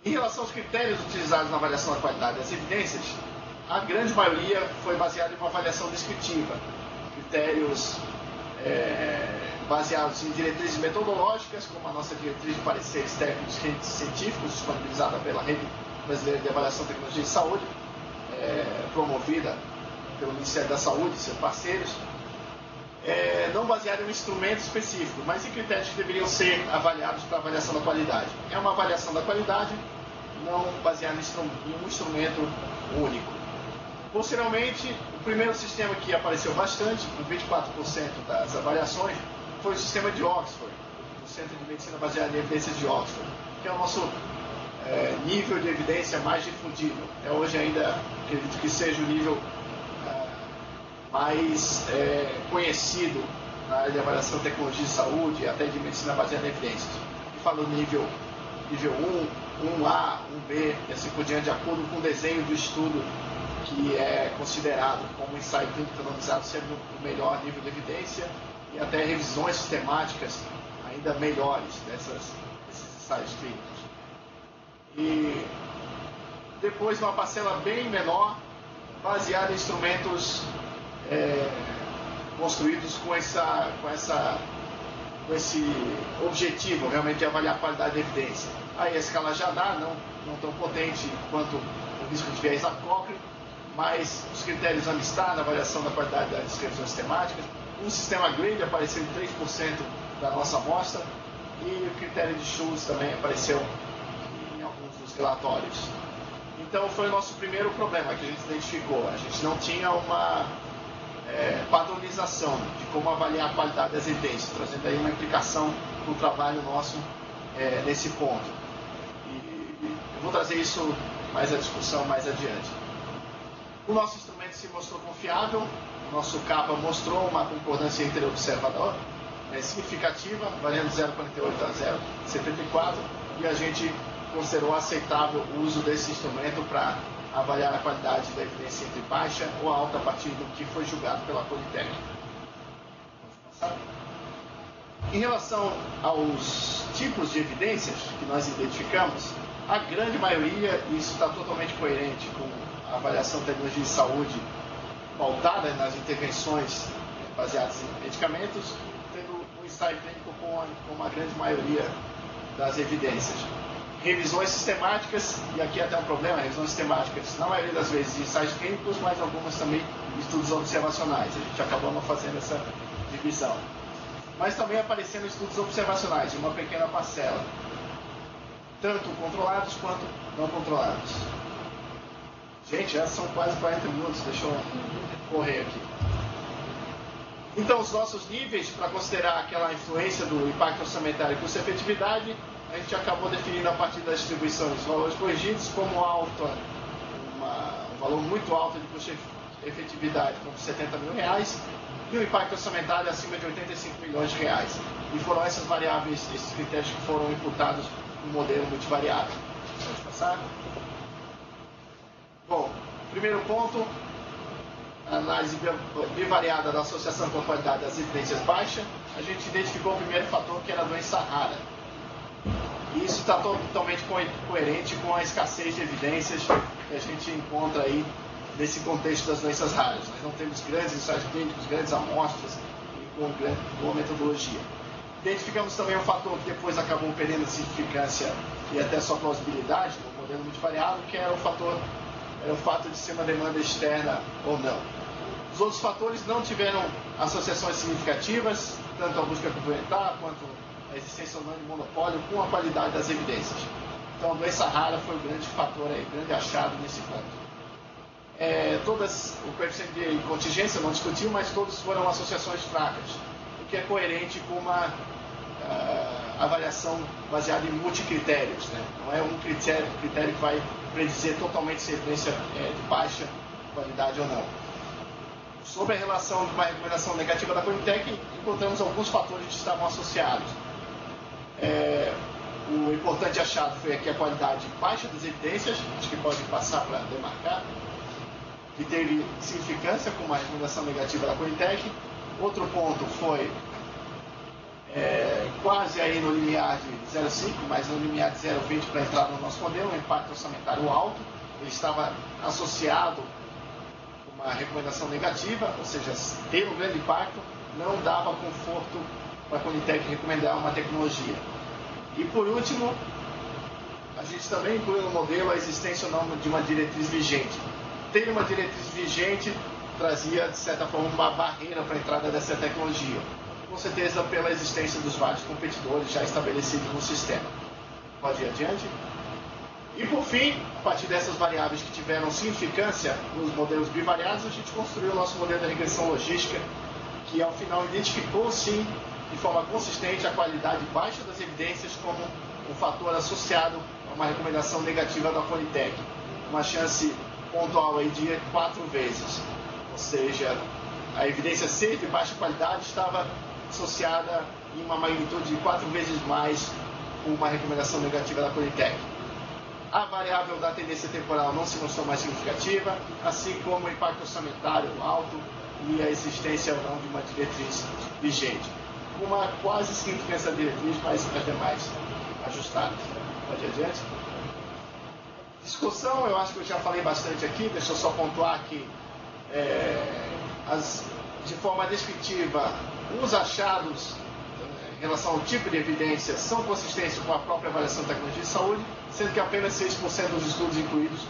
Speaker 2: Em relação aos critérios utilizados na avaliação da qualidade das evidências, a grande maioria foi baseada em uma avaliação descritiva, critérios baseados em diretrizes metodológicas, como a nossa diretriz de pareceres técnicos científicos, disponibilizada pela Rede Brasileira de Avaliação de Tecnologia de Saúde, promovida pelo Ministério da Saúde e seus parceiros, não baseada em um instrumento específico, mas em critérios que deveriam ser avaliados para avaliação da qualidade. É uma avaliação da qualidade, não baseada em um instrumento único. Posteriormente, o primeiro sistema que apareceu bastante, com 24% das avaliações, foi o sistema de Oxford, o Centro de Medicina Baseada em Evidências de Oxford, que é o nosso nível de evidência mais difundido. Até hoje ainda acredito que seja o nível mais conhecido na área de avaliação de tecnologia de saúde e até de medicina baseada em evidências. Que fala o nível 1, 1A, 1B e assim por diante, de acordo com o desenho do estudo que é considerado como ensaio clínico randomizado sendo o melhor nível de evidência, e até revisões sistemáticas ainda melhores desses ensaios clínicos. E depois uma parcela bem menor, baseada em instrumentos construídos com esse objetivo realmente de avaliar a qualidade da evidência. Aí a escala já dá, não tão potente quanto o risco de viés da Cochrane, mas os critérios Amistad, avaliação da qualidade das descrições sistemáticas, um sistema GRADE apareceu em 3% da nossa amostra, e o critério de Schultz também apareceu em alguns dos relatórios. Então foi o nosso primeiro problema que a gente identificou. A gente não tinha uma padronização de como avaliar a qualidade das evidências, trazendo aí uma implicação para o trabalho nosso nesse ponto. E eu vou trazer isso mais à discussão mais adiante. O nosso instrumento se mostrou confiável, o nosso CAPA mostrou uma concordância entre observador significativa, variando 0,48 a 0,74, e a gente considerou aceitável o uso desse instrumento para avaliar a qualidade da evidência entre baixa ou alta a partir do que foi julgado pela Politec. Em relação aos tipos de evidências que nós identificamos, a grande maioria, e isso está totalmente coerente com a avaliação de tecnologia de saúde pautada nas intervenções baseadas em medicamentos, tendo o ensaio clínico como a grande maioria das evidências. Revisões sistemáticas, e aqui até um problema, revisões sistemáticas, na maioria das vezes de ensaios clínicos, mas algumas também de estudos observacionais. A gente acabou não fazendo essa divisão. Mas também aparecendo estudos observacionais, de uma pequena parcela, tanto controlados quanto não controlados. Gente, já são quase 40 minutos, deixa eu correr aqui. Então, os nossos níveis, para considerar aquela influência do impacto orçamentário e custo-efetividade, a gente acabou definindo a partir das distribuições valores corrigidos como alto, um valor muito alto de custo-efetividade, como R$70 mil, e o impacto orçamentário acima de R$85 milhões. E foram essas variáveis, esses critérios que foram imputados no modelo multivariável. Pode passar? Bom, primeiro ponto, análise bivariada da associação com a qualidade das evidências baixas. A gente identificou o primeiro fator, que era a doença rara. E isso está totalmente coerente com a escassez de evidências que a gente encontra aí nesse contexto das doenças raras. Nós não temos grandes ensaios clínicos, grandes amostras e com boa metodologia. Identificamos também um fator que depois acabou perdendo significância e até sua plausibilidade no modelo multivariável, que era o fato de ser uma demanda externa ou não. Os outros fatores não tiveram associações significativas, tanto a busca complementar quanto a existência ou não de monopólio com a qualidade das evidências. Então a doença rara foi o grande fator, o grande achado nesse ponto. O coeficiente de contingência não discutiu, mas todos foram associações fracas, o que é coerente com uma avaliação baseada em multicritérios, né? Não é um critério que vai predizer totalmente se a evidência é de baixa qualidade ou não. Sobre a relação de uma recomendação negativa da Politec, encontramos alguns fatores que estavam associados. O importante achado foi aqui a qualidade baixa das evidências, acho que pode passar para demarcar, que teve significância com uma recomendação negativa da Politec. Outro ponto foi quase aí no limiar de 0,5, mas no limiar de 0,20 para entrar no nosso modelo, um impacto orçamentário alto. Ele estava associado com uma recomendação negativa, ou seja, ter um grande impacto não dava conforto para a Politec recomendar uma tecnologia. E por último, a gente também inclui no modelo a existência ou não de uma diretriz vigente. Ter uma diretriz vigente trazia, de certa forma, uma barreira para a entrada dessa tecnologia. Com certeza pela existência dos vários competidores já estabelecidos no sistema. Pode ir adiante. E por fim, a partir dessas variáveis que tiveram significância nos modelos bivariados, a gente construiu o nosso modelo de regressão logística, que ao final identificou sim, de forma consistente, a qualidade baixa das evidências como um fator associado a uma recomendação negativa da Politec. Uma chance pontual aí de 4 vezes. Ou seja, a evidência ser de baixa qualidade estava associada em uma magnitude de 4 vezes mais com uma recomendação negativa da Politec. A variável da tendência temporal não se mostrou mais significativa, assim como o impacto orçamentário alto e a existência ou não de uma diretriz vigente. Uma quase significância da diretriz, mas as demais ajustadas. Pode ir adiante. Discussão, eu acho que eu já falei bastante aqui, deixa eu só pontuar que de forma descritiva, os achados em relação ao tipo de evidência são consistentes com a própria avaliação de tecnologia de saúde, sendo que apenas 6% dos estudos incluídos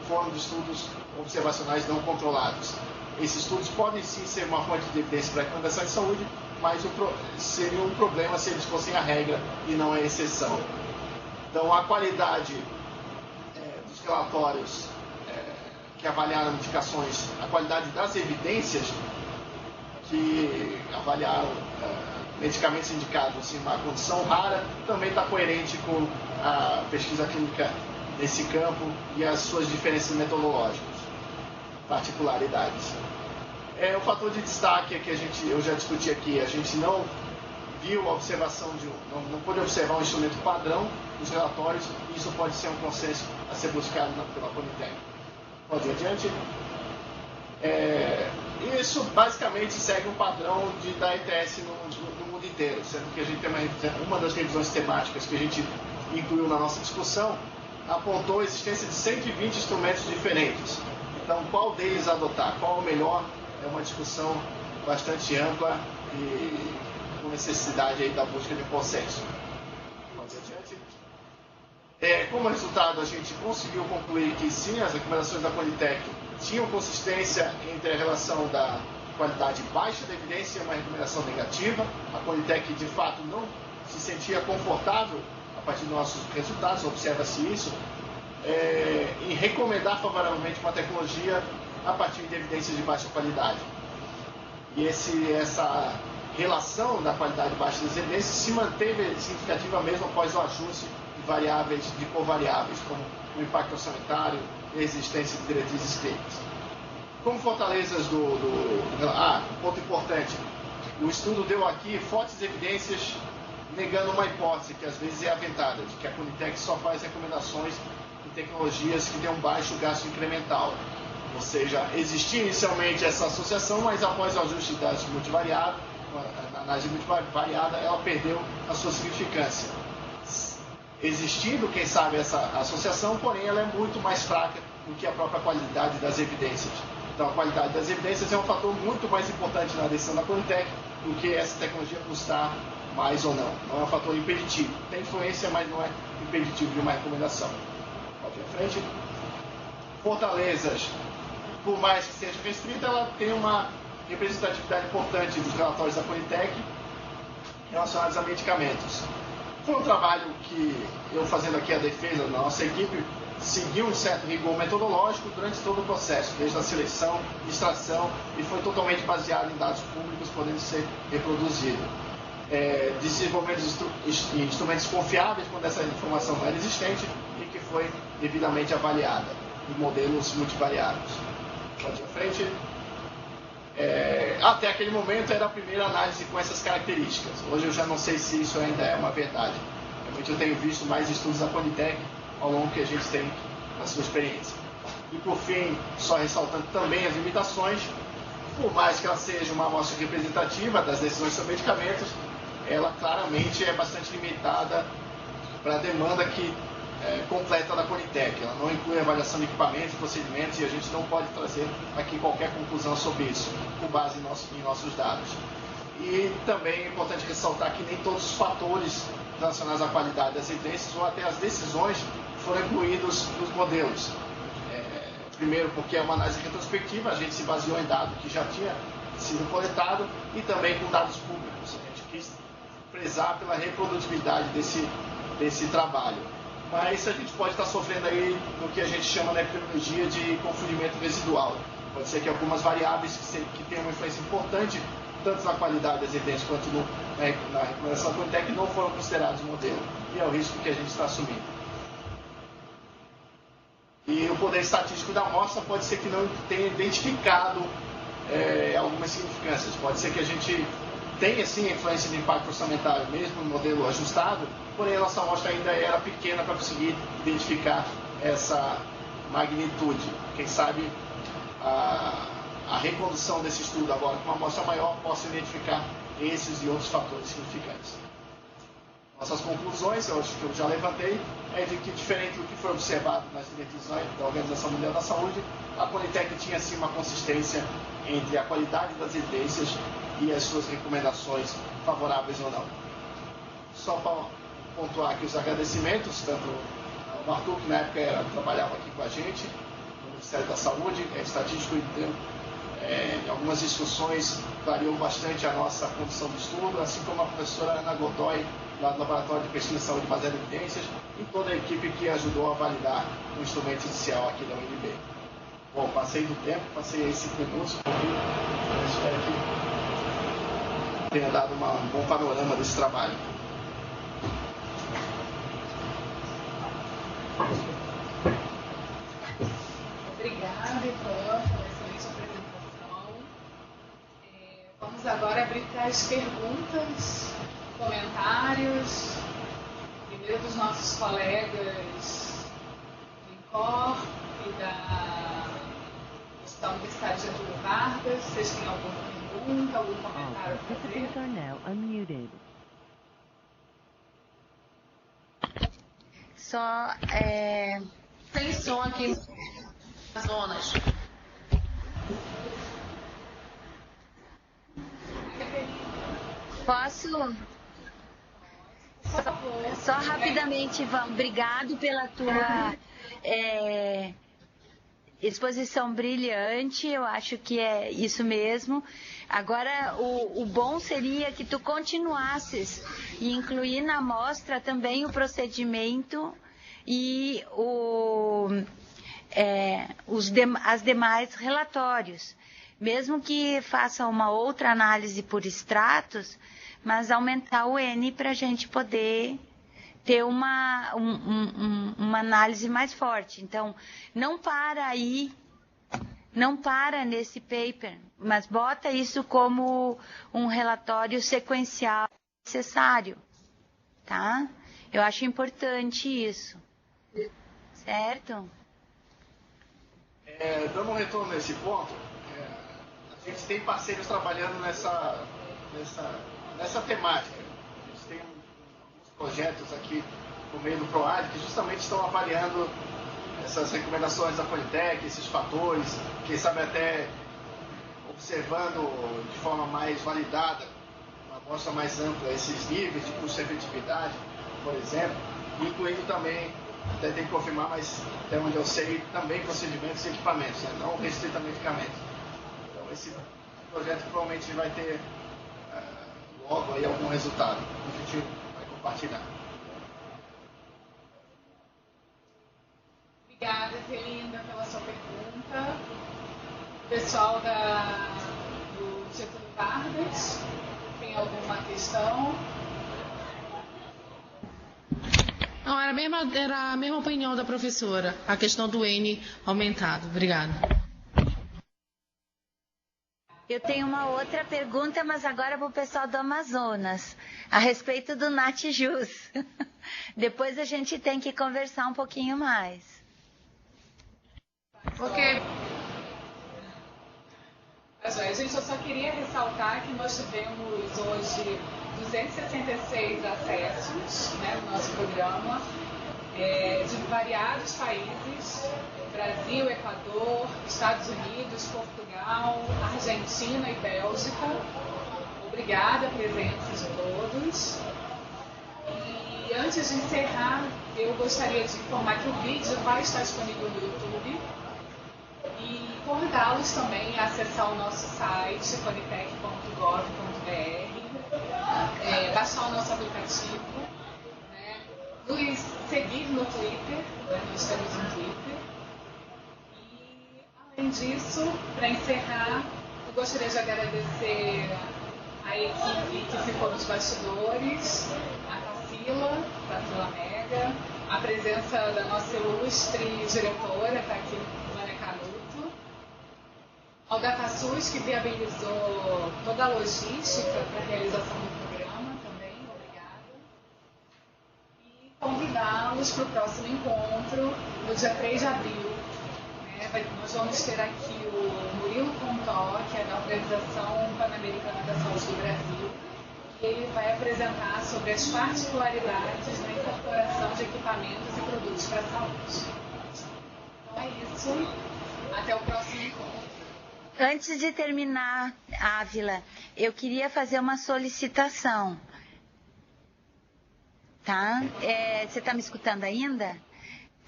Speaker 2: foram de estudos observacionais não controlados. Esses estudos podem sim ser uma fonte de evidência para a recomendação de saúde, mas seria um problema se eles fossem a regra e não a exceção. Então, a qualidade dos relatórios que avaliaram indicações, a qualidade das evidências que avaliaram medicamentos indicados em uma condição rara, também está coerente com a pesquisa clínica nesse campo e as suas diferenças metodológicas, particularidades. O fator de destaque é que eu já discuti aqui, a gente não viu a observação não pôde observar um instrumento padrão nos relatórios, e isso pode ser um consenso a ser buscado pela Politec. Pode ir adiante. Isso basicamente segue um padrão da ETS no mundo inteiro, sendo que a gente tem uma das revisões temáticas que a gente incluiu na nossa discussão, apontou a existência de 120 instrumentos diferentes. Então, qual deles adotar, qual o melhor, é uma discussão bastante ampla e com necessidade aí da busca de consenso. Vamos adiante. Como resultado, a gente conseguiu concluir que sim, as recomendações da Conitec tinham consistência entre a relação da qualidade baixa da evidência e uma recomendação negativa. A Conitec, de fato, não se sentia confortável, a partir dos nossos resultados, observa-se isso, em recomendar favoravelmente uma tecnologia a partir de evidências de baixa qualidade. E essa relação da qualidade baixa das evidências se manteve significativa mesmo após o ajuste de variáveis, de covariáveis, como o impacto orçamentário e a existência de diretrizes clínicas. Como fortalezas ponto importante, o estudo deu aqui fortes evidências negando uma hipótese, que às vezes é aventada, de que a Conitec só faz recomendações em tecnologias que têm um baixo gasto incremental. Ou seja, existia inicialmente essa associação, mas após o ajuste das multivariadas, na análise multivariada, ela perdeu a sua significância. Existindo, quem sabe, essa associação, porém ela é muito mais fraca do que a própria qualidade das evidências. Então, a qualidade das evidências é um fator muito mais importante na decisão da Conitec do que essa tecnologia custar mais ou não. Não é um fator impeditivo. Tem influência, mas não é impeditivo de uma recomendação. Pode ir à frente. Fortalezas, por mais que seja restrita, ela tem uma representatividade importante dos relatórios da Conitec relacionados a medicamentos. Foi um trabalho que eu, fazendo aqui a defesa da nossa equipe, seguiu um certo rigor metodológico durante todo o processo, desde a seleção, extração, e foi totalmente baseado em dados públicos podendo ser reproduzido. Desenvolvendo instrumentos confiáveis quando essa informação não era existente e que foi devidamente avaliada em modelos multivariados. Pode ir à frente. Até aquele momento era a primeira análise com essas características. Hoje eu já não sei se isso ainda é uma verdade. Realmente eu tenho visto mais estudos da Conitec ao longo que a gente tem na sua experiência. E por fim, só ressaltando também as limitações, por mais que ela seja uma amostra representativa das decisões sobre medicamentos, ela claramente é bastante limitada para a demanda completa da Conitec. Ela não inclui avaliação de equipamentos, procedimentos, e a gente não pode trazer aqui qualquer conclusão sobre isso, com base em nossos dados. E também é importante ressaltar que nem todos os fatores relacionados à qualidade das evidências ou até as decisões foram incluídos nos modelos. Primeiro, porque é uma análise retrospectiva, a gente se baseou em dado que já tinha sido coletado e também com dados públicos. A gente quis prezar pela reprodutibilidade desse trabalho. Mas a gente pode estar sofrendo aí no que a gente chama na epidemiologia de confundimento residual. Pode ser que algumas variáveis que tenham uma influência importante, tanto na qualidade das evidências quanto na recomendação da Conitec, não foram considerados no modelo. E é o risco que a gente está assumindo. E o poder estatístico da amostra pode ser que não tenha identificado algumas significâncias. Pode ser que a gente tenha sim a influência de impacto orçamentário, mesmo no modelo ajustado, porém a nossa amostra ainda era pequena para conseguir identificar essa magnitude. Quem sabe a recondução desse estudo agora com uma amostra maior possa identificar esses e outros fatores significantes. Nossas conclusões, eu acho que eu já levantei, é de que, diferente do que foi observado nas diretrizes da Organização Mundial da Saúde, a Conitec tinha sim uma consistência entre a qualidade das evidências e as suas recomendações favoráveis ou não. Só para pontuar aqui os agradecimentos, tanto ao Arthur, que na época trabalhava aqui com a gente, no Ministério da Saúde, é estatístico inteiro. Em algumas discussões variou bastante a nossa condição de estudo, assim como a professora Ana Godoy, lá do Laboratório de Pesquisa de Saúde Baseada em Evidências, e toda a equipe que ajudou a validar o instrumento inicial aqui da UNB. Bom, passei do tempo, passei aí 5 minutos, eu espero que tenha dado um bom panorama desse trabalho.
Speaker 1: Obrigada, Ivan, pela excelente apresentação. Vamos agora abrir para as perguntas, comentários. Primeiro dos nossos colegas do INCOR e da da Universidade Getúlio Vargas. Vocês têm alguma pergunta, algum comentário a fazer?
Speaker 3: Só tem som aqui nas zonas. Posso? Só rapidamente, Ivan, obrigado pela tua exposição brilhante, eu acho que é isso mesmo. Agora, o bom seria que tu continuasses e incluir na amostra também o procedimento e as demais relatórios. Mesmo que faça uma outra análise por extratos, mas aumentar o N para a gente poder ter uma análise mais forte. Então, não para aí, não para nesse paper, mas bota isso como um relatório sequencial necessário, tá? Eu acho importante isso, certo?
Speaker 2: Dando um retorno nesse ponto, a gente tem parceiros trabalhando nessa temática. A gente tem alguns projetos aqui no meio do PROAD que justamente estão avaliando essas recomendações da Politec, esses fatores, quem sabe até observando de forma mais validada, uma amostra mais ampla, esses níveis de custo-efetividade, por exemplo, incluindo também, até tem que confirmar, mas até onde eu sei, também procedimentos e equipamentos, né? Não restrito a medicamentos. Então esse projeto provavelmente vai ter logo aí algum resultado que a gente vai compartilhar.
Speaker 1: Obrigada, Felinda, pela sua pergunta. Pessoal do Getúlio Vargas, tem alguma questão?
Speaker 4: Não, era a mesma opinião da professora, a questão do N aumentado. Obrigada.
Speaker 3: Eu tenho uma outra pergunta, mas agora para o pessoal do Amazonas, a respeito do NatJus. Depois a gente tem que conversar um pouquinho mais.
Speaker 4: Ok.
Speaker 1: Gente, eu só queria ressaltar que nós tivemos hoje 266 acessos, né, no nosso programa, de variados países, Brasil, Equador, Estados Unidos, Portugal, Argentina e Bélgica. Obrigada a presença de todos. E antes de encerrar, eu gostaria de informar que o vídeo vai estar disponível no YouTube e convidá-los também a acessar o nosso site, politec.gov.br, baixar o nosso aplicativo, né, nos seguir no Twitter, né, nós temos um Twitter. E, além disso, para encerrar, eu gostaria de agradecer a equipe que ficou nos bastidores, a Tarsila Mega, a presença da nossa ilustre diretora, está aqui, Vânia Canuto, ao DataSUS, que viabilizou toda a logística para a realização do programa também, obrigada. E convidá-los para o próximo encontro, no dia 3 de abril. Nós vamos ter aqui o Murilo Pontó, que é da Organização Pan-Americana da Saúde do Brasil, e ele vai apresentar sobre as particularidades na incorporação de equipamentos e produtos para a saúde. Então é isso. Até o próximo encontro.
Speaker 3: Antes de terminar, Ávila, eu queria fazer uma solicitação. Tá? Você está me escutando ainda?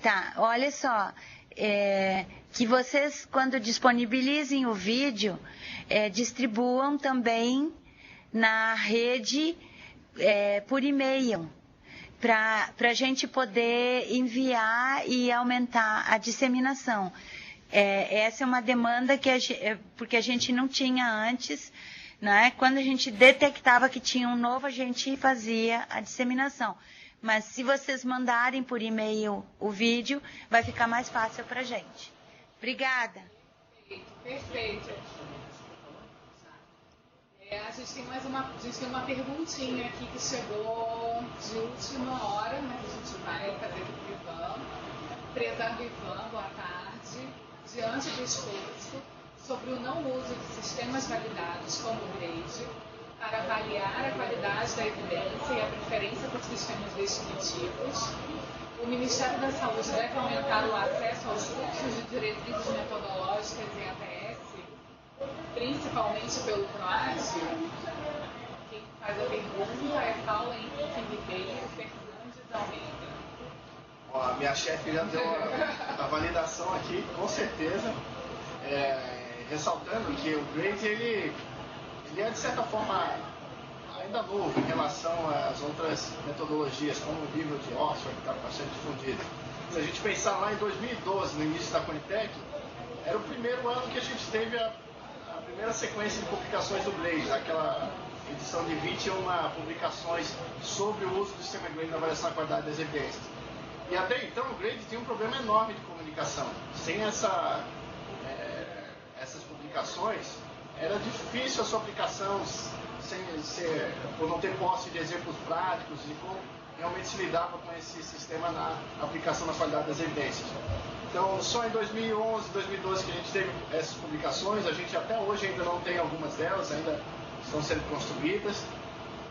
Speaker 3: Tá, olha só. Que vocês, quando disponibilizem o vídeo, distribuam também na rede por e-mail, para a gente poder enviar e aumentar a disseminação. Essa é uma demanda porque a gente não tinha antes, né? Quando a gente detectava que tinha um novo, a gente fazia a disseminação. Mas se vocês mandarem por e-mail o vídeo, vai ficar mais fácil para a gente. Obrigada.
Speaker 1: Perfeito. A gente tem uma perguntinha aqui que chegou de última hora, mas a gente vai fazer do Ivan. Prezado Ivan, boa tarde. Diante do esforço sobre o não uso de sistemas validados como o GRADE para avaliar a qualidade da evidência e a preferência por sistemas descritivos. O Ministério da Saúde deve aumentar o acesso aos cursos de diretrizes metodológicas e ATS, principalmente pelo PROAT. Quem faz a pergunta é Paula Henrique Ribeiro Fernandes Almeida.
Speaker 2: A minha chefe já deu a validação aqui, com certeza, ressaltando que o GRADE ele é de certa forma ainda novo em relação às outras metodologias, como o nível de Oxford, que está bastante difundido. Se a gente pensar lá em 2012, no início da Conitec, era o primeiro ano que a gente teve a primeira sequência de publicações do GRADE, aquela edição de 21 publicações sobre o uso do sistema GRADE na avaliação da qualidade das evidências. E até então o GRADE tinha um problema enorme de comunicação. Sem essas publicações, era difícil a sua aplicação, por não ter posse de exemplos práticos e como realmente se lidava com esse sistema na aplicação da qualidade das evidências. Então, só em 2011, 2012 que a gente teve essas publicações, a gente até hoje ainda não tem algumas delas, ainda estão sendo construídas.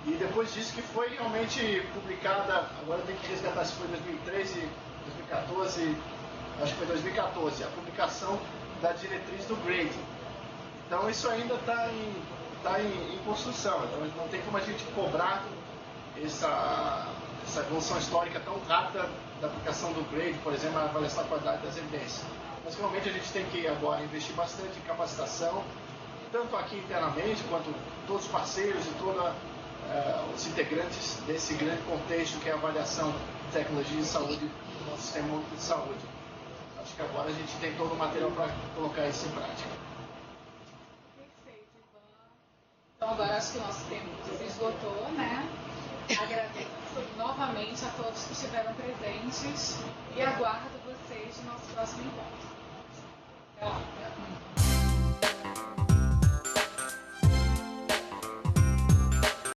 Speaker 2: E depois disso que foi realmente publicada, agora tem que resgatar se foi 2013, 2014, acho que foi 2014, a publicação da diretriz do GRADE. Então isso ainda está em construção, então não tem como a gente cobrar essa evolução histórica tão rápida da aplicação do GRADE, por exemplo, na avaliação da qualidade das evidências. Mas realmente a gente tem que agora investir bastante em capacitação, tanto aqui internamente, quanto todos os parceiros e todos os integrantes desse grande contexto que é a avaliação de tecnologia de saúde no nosso sistema único de saúde. Acho que agora a gente tem todo o material para colocar isso em prática.
Speaker 1: Perfeito, Ivan. Então agora acho que o nosso tempo se esgotou, né? Agradeço novamente a todos que estiveram presentes e aguardo vocês no nosso próximo encontro. Até lá.